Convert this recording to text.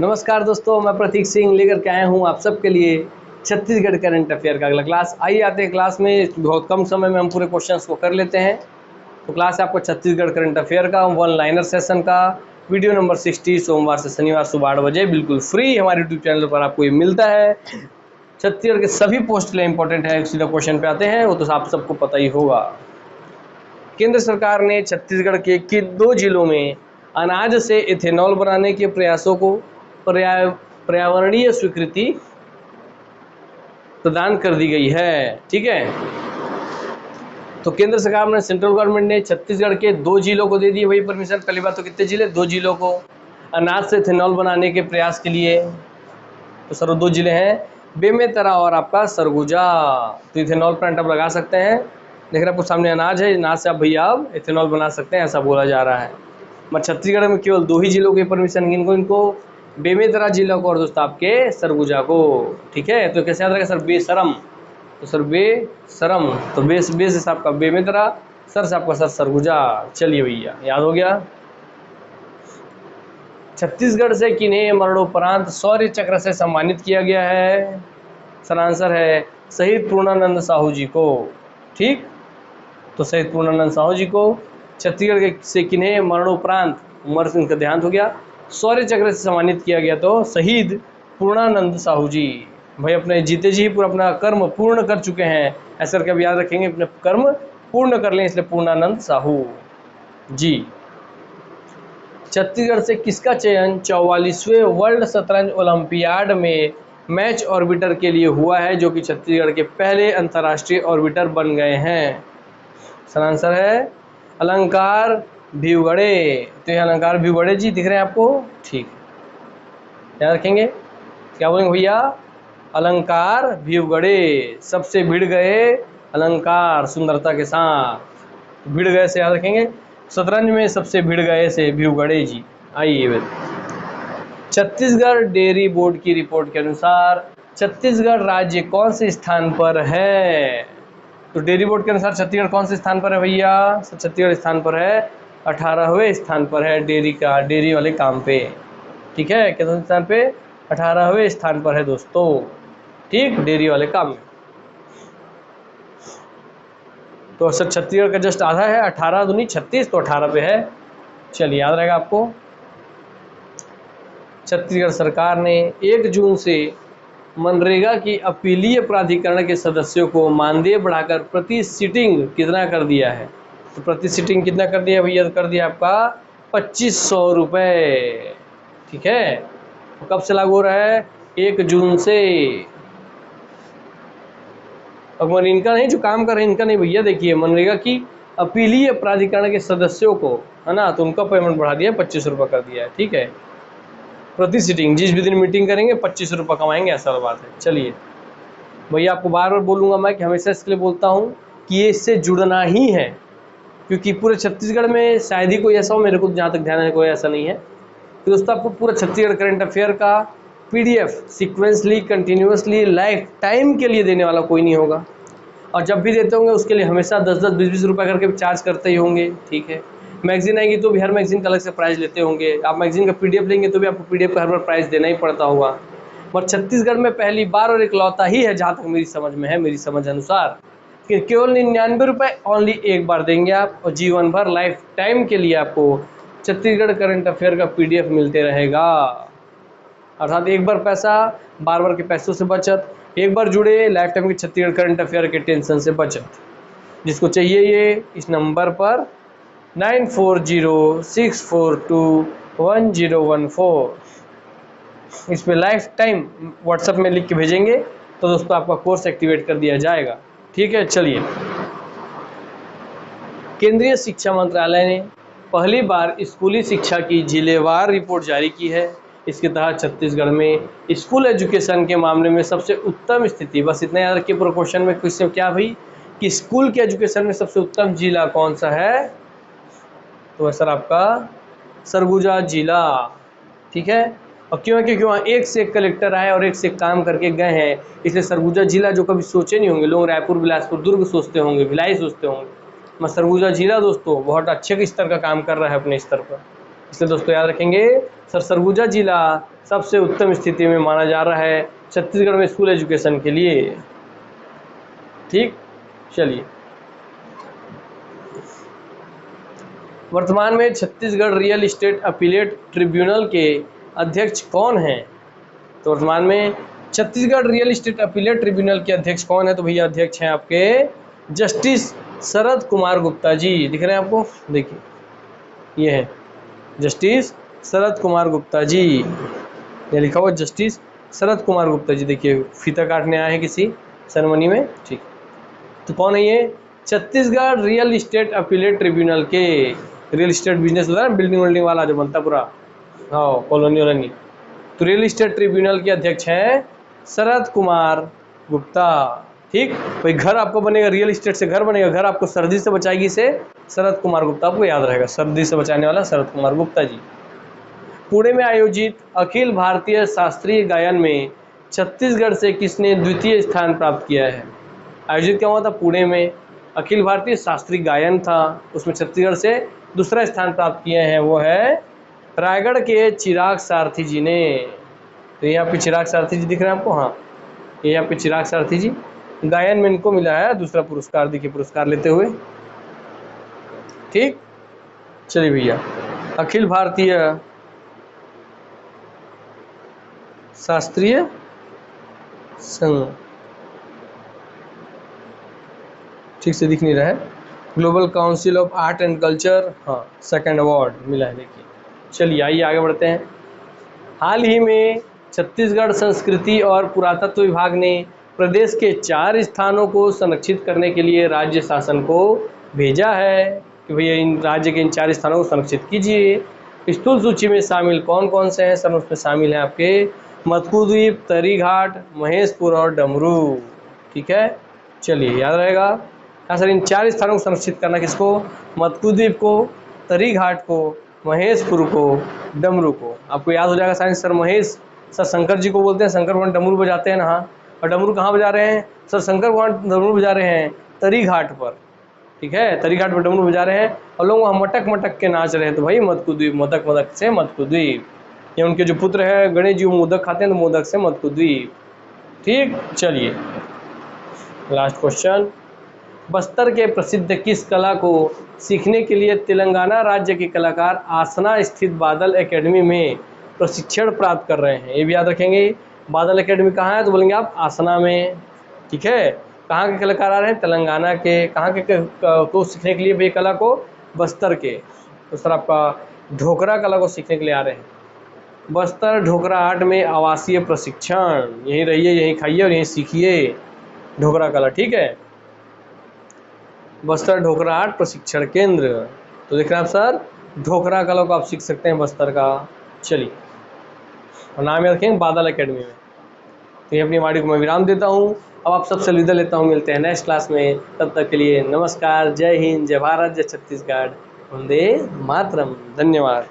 नमस्कार दोस्तों, मैं प्रतीक सिंह लेकर के आया हूँ आप सबके लिए छत्तीसगढ़ करंट अफेयर का अगला क्लास। आइए आते हैं क्लास में। बहुत कम समय में हम पूरे क्वेश्चंस को कर लेते हैं। तो क्लास है आपको छत्तीसगढ़ करंट अफेयर का वन लाइनर सेशन का वीडियो नंबर 60 सोमवार से शनिवार सुबह 8 बजे बिल्कुल फ्री हमारे यूट्यूब चैनल पर आपको ये मिलता है। छत्तीसगढ़ के सभी पोस्ट के लिए इंपॉर्टेंट है। सीधा क्वेश्चन पे आते हैं, वो तो आप सबको पता ही होगा। केंद्र सरकार ने छत्तीसगढ़ के किन 2 जिलों में अनाज से इथेनॉल बनाने के प्रयासों को पर्यावरणीय स्वीकृति प्रदान कर दी गई है। ठीक है, तो केंद्र सरकार ने, सेंट्रल गवर्नमेंट ने छत्तीसगढ़ के 2 जिलों को दे दी वही परमिशन। पहली बात तो कितने जिले? 2 जिलों को अनाज से इथेनॉल बनाने के प्रयास के लिए। तो सर 2 जिले हैं, बेमेतरा और आपका सरगुजा। तो इथेनॉल प्लांट आप लगा सकते हैं। देख रहे हैं आपको सामने अनाज है, अनाज से आप भैया आप इथेनॉल बना सकते हैं, ऐसा बोला जा रहा है। मगर छत्तीसगढ़ में केवल 2 ही जिलों की परमिशन, इनको बेमेतरा जिला को और दोस्तों आपके सरगुजा को। ठीक है, तो कैसे याद रखें सर? बेशरम, तो सर बेशरम, तो बे से आपका बेमेतरा, सर से आपका सर सरगुजा। चलिए भैया, याद हो गया। छत्तीसगढ़ से किन्हें मरणोपरांत शौर्य चक्र से सम्मानित किया गया है? सर आंसर है शहीद पूर्णानंद साहू जी को। ठीक, तो शहीद पूर्णानंद साहू जी को छत्तीसगढ़ से किन्हें मरणोपरांत, उम्र से इनका देहांत हो गया, शौर्य चक्र से सम्मानित किया गया? तो शहीद पूर्णानंद साहू जी। भाई अपने जीते जी ही पूरा अपना कर्म पूर्ण कर चुके हैं, ऐसा करके अब याद रखेंगे, अपने कर्म पूर्ण कर लें, इसलिए पूर्णानंद साहू जी। छत्तीसगढ़ से किसका चयन 44वें वर्ल्ड शतरंज ओलंपियाड में मैच ऑर्बिटर के लिए हुआ है, जो कि छत्तीसगढ़ के पहले अंतर्राष्ट्रीय ऑर्बिटर बन गए हैं? सर आंसर है अलंकार भिवगड़े। तो ये अलंकार भिवगड़े जी दिख रहे हैं आपको? ठीक, याद रखेंगे। क्या बोलेंगे भैया? अलंकार भिवगड़े। सबसे भिड़ गए अलंकार सुंदरता के साथ, भिड़ गए से याद रखेंगे। शतरंज में सबसे भिड़ गए से भिवगड़े जी। आइए, छत्तीसगढ़ डेयरी बोर्ड की रिपोर्ट के अनुसार छत्तीसगढ़ राज्य कौन से स्थान पर है? तो डेयरी बोर्ड के अनुसार छत्तीसगढ़ कौन से स्थान पर है भैया? छत्तीसगढ़ स्थान पर है 18वें स्थान पर है डेयरी वाले काम पे। ठीक है, कितने स्थान पे? 18वें स्थान पर है दोस्तों। ठीक, डेयरी वाले काम में। तो सर छत्तीसगढ़ का जस्ट आधा है, 18 दूनी 36, तो 18 पे है। चलिए, याद रहेगा आपको। छत्तीसगढ़ सरकार ने 1 जून से मनरेगा की अपीलीय प्राधिकरण के सदस्यों को मानदेय बढ़ाकर प्रति सीटिंग कितना कर दिया है? तो प्रति सीटिंग कितना कर दिया भैया? कर दिया आपका 2500 रुपये। ठीक है, तो कब से लागू हो रहा है? 1 जून से। और इनका नहीं, जो काम कर रहे हैं इनका नहीं भैया, देखिए मनरेगा की अपीलीय प्राधिकरण के सदस्यों को, है ना, तो उनका पेमेंट बढ़ा दिया, 2500 रुपये कर दिया है। ठीक है, प्रति सीटिंग, जिस भी दिन मीटिंग करेंगे 2500 रुपये कमाएंगे, ऐसा बात है। चलिए भैया, आपको बार बार बोलूँगा मैं कि हमेशा इसके लिए बोलता हूँ कि ये इससे जुड़ना ही है, क्योंकि पूरे छत्तीसगढ़ में शायद ही कोई ऐसा हो, मेरे को जहाँ तक ध्यान है कोई ऐसा नहीं है। तो दोस्तों आपको पूरा छत्तीसगढ़ करंट अफेयर का PDF sequentially continuously life time के लिए देने वाला कोई नहीं होगा, और जब भी देते होंगे उसके लिए हमेशा 10-10, 20-20 रुपये करके चार्ज करते ही होंगे। ठीक है, मैगजीन आएगी तो भी हर मैगजीन का अलग से प्राइस लेते होंगे। आप मैगजीन का PDF लेंगे तो भी आपको PDF का हर बार प्राइस देना ही पड़ता होगा। पर छत्तीसगढ़ में पहली बार और इकलौता ही है, जहाँ तक मेरी समझ में है, मेरी समझ अनुसार, कि केवल 99 रुपये ओनली एक बार देंगे आप, और जीवन भर लाइफ टाइम के लिए आपको छत्तीसगढ़ करंट अफेयर का PDF मिलते रहेगा। अर्थात एक बार पैसा, बार बार के पैसों से बचत, एक बार जुड़े लाइफ टाइम के छत्तीसगढ़ करंट अफेयर के टेंशन से बचत। जिसको चाहिए ये इस नंबर पर 9406421014 इस पे लाइफ टाइम व्हाट्सएप में लिख के भेजेंगे तो दोस्तों आपका कोर्स एक्टिवेट कर दिया जाएगा। ठीक है, चलिए। केंद्रीय शिक्षा मंत्रालय ने पहली बार स्कूली शिक्षा की जिलेवार रिपोर्ट जारी की है। इसके तहत छत्तीसगढ़ में स्कूल एजुकेशन के मामले में सबसे उत्तम स्थिति, बस इतना याद रखिए पूरा क्वेश्चन में क्वेश्चन क्या भाई, कि स्कूल के एजुकेशन में सबसे उत्तम जिला कौन सा है? तो सर आपका सरगुजा जिला। ठीक है, और क्यों है? क्योंकि वहाँ एक से एक कलेक्टर आए और एक से एक काम करके गए हैं, इसलिए सरगुजा जिला, जो कभी सोचे नहीं होंगे लोग, रायपुर, बिलासपुर, दुर्ग सोचते होंगे, भिलाई सोचते होंगे, मैं सरगुजा जिला दोस्तों बहुत अच्छे स्तर का काम कर रहा है अपने स्तर पर। इसलिए दोस्तों याद रखेंगे, सरगुजा जिला सबसे उत्तम स्थिति में माना जा रहा है छत्तीसगढ़ में स्कूल एजुकेशन के लिए। ठीक, चलिए। वर्तमान में Chhattisgarh real estate appellate tribunal के अध्यक्ष कौन हैं? तो वर्तमान में Chhattisgarh real estate appellate tribunal के अध्यक्ष कौन है? तो भैया अध्यक्ष हैं आपके जस्टिस शरद कुमार गुप्ता जी। दिख रहे हैं आपको, देखिए ये है जस्टिस शरद कुमार गुप्ता जी, ये लिखा हुआ जस्टिस शरद कुमार गुप्ता जी। देखिए फीता काटने आए हैं किसी सेरेमनी में। ठीक, तो कौन है ये? Chhattisgarh real estate appellate tribunal के, रियल एस्टेट बिजनेस होता है ना, बिल्डिंग विल्डिंग वाला जो बनता पूरा, हाँ कॉलोनी वालोनी, तो रियल एस्टेट ट्रिब्यूनल के अध्यक्ष हैं शरद कुमार गुप्ता। ठीक, भाई घर आपको बनेगा, रियल एस्टेट से घर बनेगा, घर आपको सर्दी से बचाएगी से शरद कुमार गुप्ता, आपको याद रहेगा, सर्दी से बचाने वाला शरद कुमार गुप्ता जी। पुणे में आयोजित अखिल भारतीय शास्त्रीय गायन में छत्तीसगढ़ से किसने द्वितीय स्थान प्राप्त किया है? आयोजित क्या हुआ था? पुणे में अखिल भारतीय शास्त्रीय गायन था, उसमें छत्तीसगढ़ से दूसरा स्थान प्राप्त किए हैं, वो है रायगढ़ के चिराग सारथी जी ने। तो यहाँ पे चिराग सारथी जी दिख रहे हैं आपको, हाँ ये यहाँ पे चिराग सारथी जी, गायन में इनको मिला है दूसरा पुरस्कार, देखिए पुरस्कार लेते हुए। ठीक, चलिए भैया, अखिल भारतीय शास्त्रीय संघ, ठीक से दिख नहीं रहा है, global council of art and culture, हाँ सेकंड अवार्ड मिला है। देखिए, चलिए आइए आगे बढ़ते हैं। हाल ही में छत्तीसगढ़ संस्कृति और पुरातत्व विभाग ने प्रदेश के 4 स्थानों को संरक्षित करने के लिए राज्य शासन को भेजा है कि भैया इन राज्य के इन 4 स्थानों को संरक्षित कीजिए। स्थूल सूची में शामिल कौन कौन से हैं सर? उसमें शामिल है आपके मत्कू द्वीप, तरीघाट, महेशपुर और डमरू। ठीक है, चलिए याद रहेगा। हाँ सर, इन 4 स्थानों को संरक्षित करना किसको? मत्कू द्वीप को, तरीघाट को, महेशपुर को, डमरू को। आपको याद हो जाएगा science sir, Mahesh sir Shankar ji को बोलते हैं, शंकर भगवान डमरू बजाते हैं ना, हाँ। और डमरू कहाँ बजा रहे हैं सर? शंकर भगवान डमरू बजा रहे हैं तरीघाट पर। ठीक है, तरीघाट पर डमरू बजा रहे हैं और लोग वहाँ मटक मटक के नाच रहे हैं। तो भाई मत्कू द्वीप, मोदक मोदक से मत्कू द्वीप। ये उनके जो पुत्र है गणेश जी, वो मोदक खाते हैं तो मोदक से मत्कू द्वीप। ठीक, चलिए लास्ट क्वेश्चन। बस्तर के प्रसिद्ध किस कला को सीखने के लिए तेलंगाना राज्य के कलाकार आसना स्थित बादल एकेडमी में प्रशिक्षण प्राप्त कर रहे हैं? ये भी याद रखेंगे। बादल एकेडमी कहाँ है? तो बोलेंगे आप आसना में। ठीक है, कहाँ के कलाकार आ रहे हैं? तेलंगाना के। कहाँ के को सीखने के लिए भी कला को? बस्तर के। तो सर आपका ढोकरा कला को सीखने के लिए आ रहे हैं। बस्तर ढोकरा आर्ट में आवासीय प्रशिक्षण, यहीं रहिए, यहीं खाइए और यहीं सीखिए ढोकरा कला। ठीक है, बस्तर ढोकरा आर्ट प्रशिक्षण केंद्र। तो देख रहे हैं आप सर, ढोकरा कला को आप सीख सकते हैं बस्तर का। चलिए, और नाम याद रखेंगे बादल एकेडमी में। तो ये अपनी वाणी को मैं विराम देता हूँ, अब आप सबसे अलविदा लेता हूँ। मिलते हैं नेक्स्ट क्लास में, तब तक के लिए नमस्कार, जय हिंद, जय भारत, जय छत्तीसगढ़, वंदे मातरम। धन्यवाद।